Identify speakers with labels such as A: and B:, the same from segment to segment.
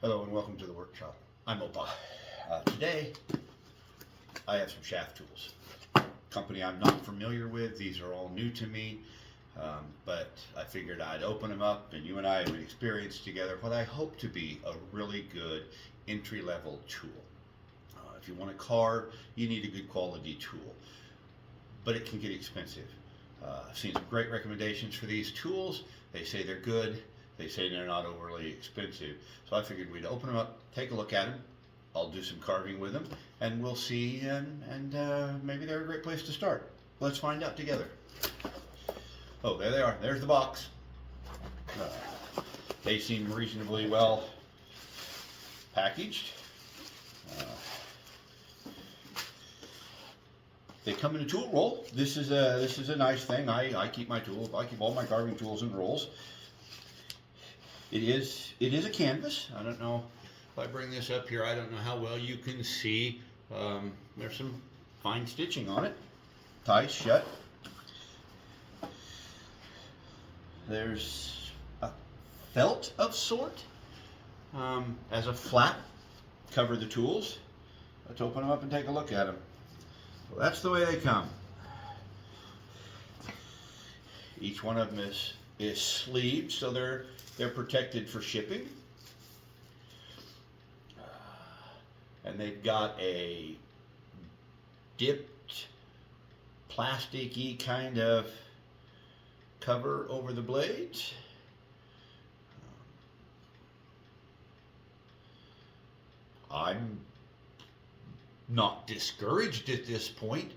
A: Hello and welcome to the workshop. I'm Opa. Today I have some shaft tools. Company I'm not familiar with. These are all new to me, but I figured I'd open them up and you and I would experience together what I hope to be a really good entry-level tool. If you want to carve, you need a good quality tool, but it can get expensive. I've seen some great recommendations for these tools. They say they're good. They say they're not overly expensive. So I figured we'd open them up, take a look at them. I'll do some carving with them, and we'll see, and maybe they're a great place to start. Let's find out together. Oh, there they are. There's the box. They seem reasonably well packaged. They come in a tool roll. This is a nice thing. I keep my tools. I keep all my carving tools in rolls. It is a canvas. I don't know if I bring this up here. I don't know how well you can see. There's some fine stitching on it. Ties shut. There's a felt of sort as a flap. Cover the tools. Let's open them up and take a look at them. Well, that's the way they come. Each one of them is sleeved, so they're protected for shipping. And they've got a dipped plasticky kind of cover over the blades. I'm not discouraged at this point.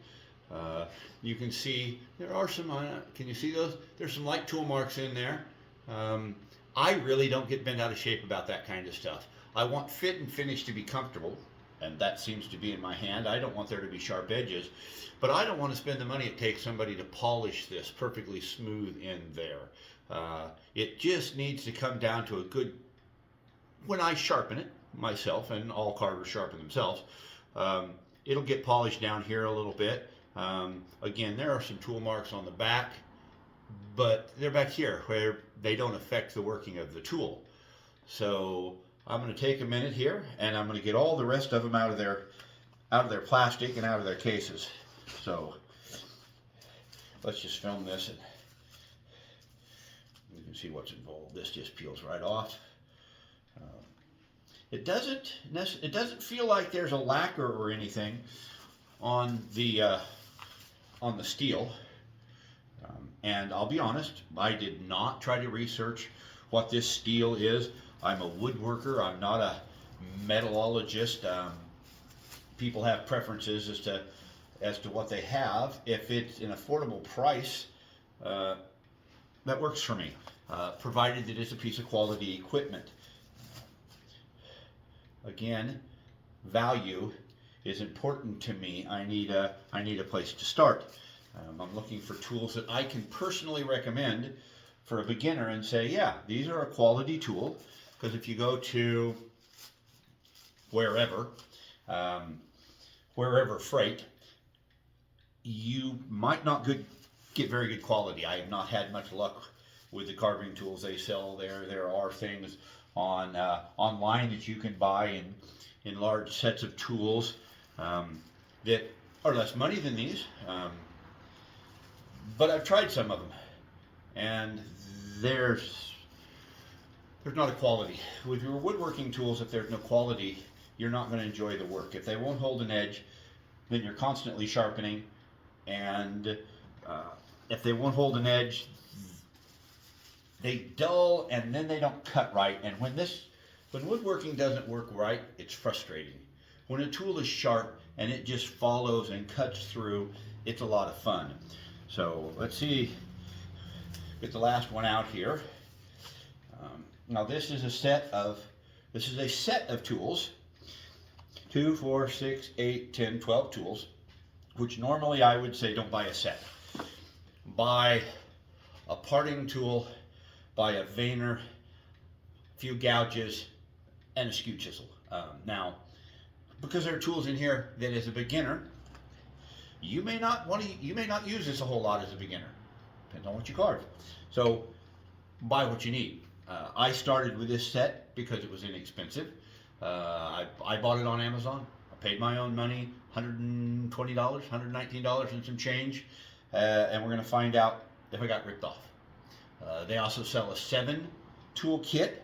A: You can see there are some, can you see those? There's some light tool marks in there. I really don't get bent out of shape about that kind of stuff. I want fit and finish to be comfortable, and that seems to be in my hand. I don't want there to be sharp edges, but I don't want to spend the money it takes somebody to polish this perfectly smooth in there. It just needs to come down to a good, when I sharpen it myself, and all carvers sharpen themselves, it'll get polished down here a little bit. Again, there are some tool marks on the back, but they're back here where they don't affect the working of the tool. So I'm going to take a minute here, and I'm going to get all the rest of them out of their plastic and out of their cases. So let's just film this, and you can see what's involved. This just peels right off. It doesn't feel like there's a lacquer or anything on the steel. And I'll be honest, I did not try to research what this steel is. I'm a woodworker. I'm not a metallurgist. People have preferences as to what they have. If it's an affordable price, that works for me, provided that it's a piece of quality equipment. Again, value is important to me. I need a place to start. I'm looking for tools that I can personally recommend for a beginner and say, yeah, these are a quality tool. Because if you go to wherever freight, you might not get very good quality. I have not had much luck with the carving tools they sell there. There are things online that you can buy in large sets of tools that are less money than these. But I've tried some of them, and there's not a quality. With your woodworking tools, if there's no quality, you're not going to enjoy the work. If they won't hold an edge, then you're constantly sharpening, and if they won't hold an edge, they dull, and then they don't cut right. And when woodworking doesn't work right, it's frustrating. When a tool is sharp and it just follows and cuts through, it's a lot of fun. So let's see, get the last one out here. Now this is a set of tools, 2, 4, 6, 8, 10, 12 tools, which normally I would say don't buy a set. Buy a parting tool, buy a veiner, a few gouges, and a skew chisel. Now, because there are tools in here that as a beginner, you may not use this a whole lot as a beginner. Depends on what you carve. So buy what you need. I started with this set because it was inexpensive. I bought it on Amazon. I paid my own money, $120, $119 and some change, and we're going to find out if I got ripped off. They also sell a 7 tool kit,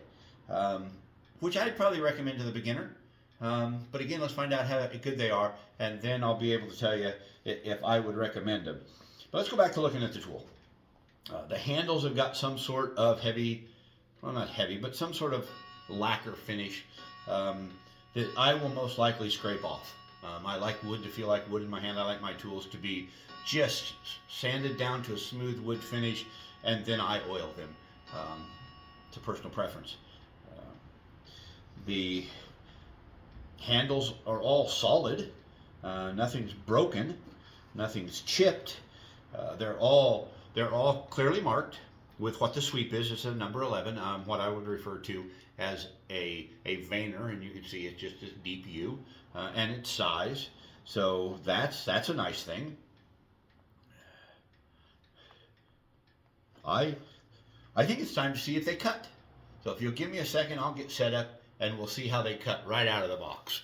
A: which I'd probably recommend to the beginner. But again, let's find out how good they are, and then I'll be able to tell you if I would recommend them. But let's go back to looking at the tool. The handles have got some sort of heavy, well, not heavy, but some sort of lacquer finish that I will most likely scrape off. I like wood to feel like wood in my hand. I like my tools to be just sanded down to a smooth wood finish, and then I oil them. It's a personal preference. The handles are all solid. Nothing's broken. Nothing's chipped. They're all clearly marked with what the sweep is. It's a number 11, what I would refer to as a veiner, and you can see it's just this deep U, and its size. So that's a nice thing. I think it's time to see if they cut. So if you'll give me a second, I'll get set up and we'll see how they cut right out of the box.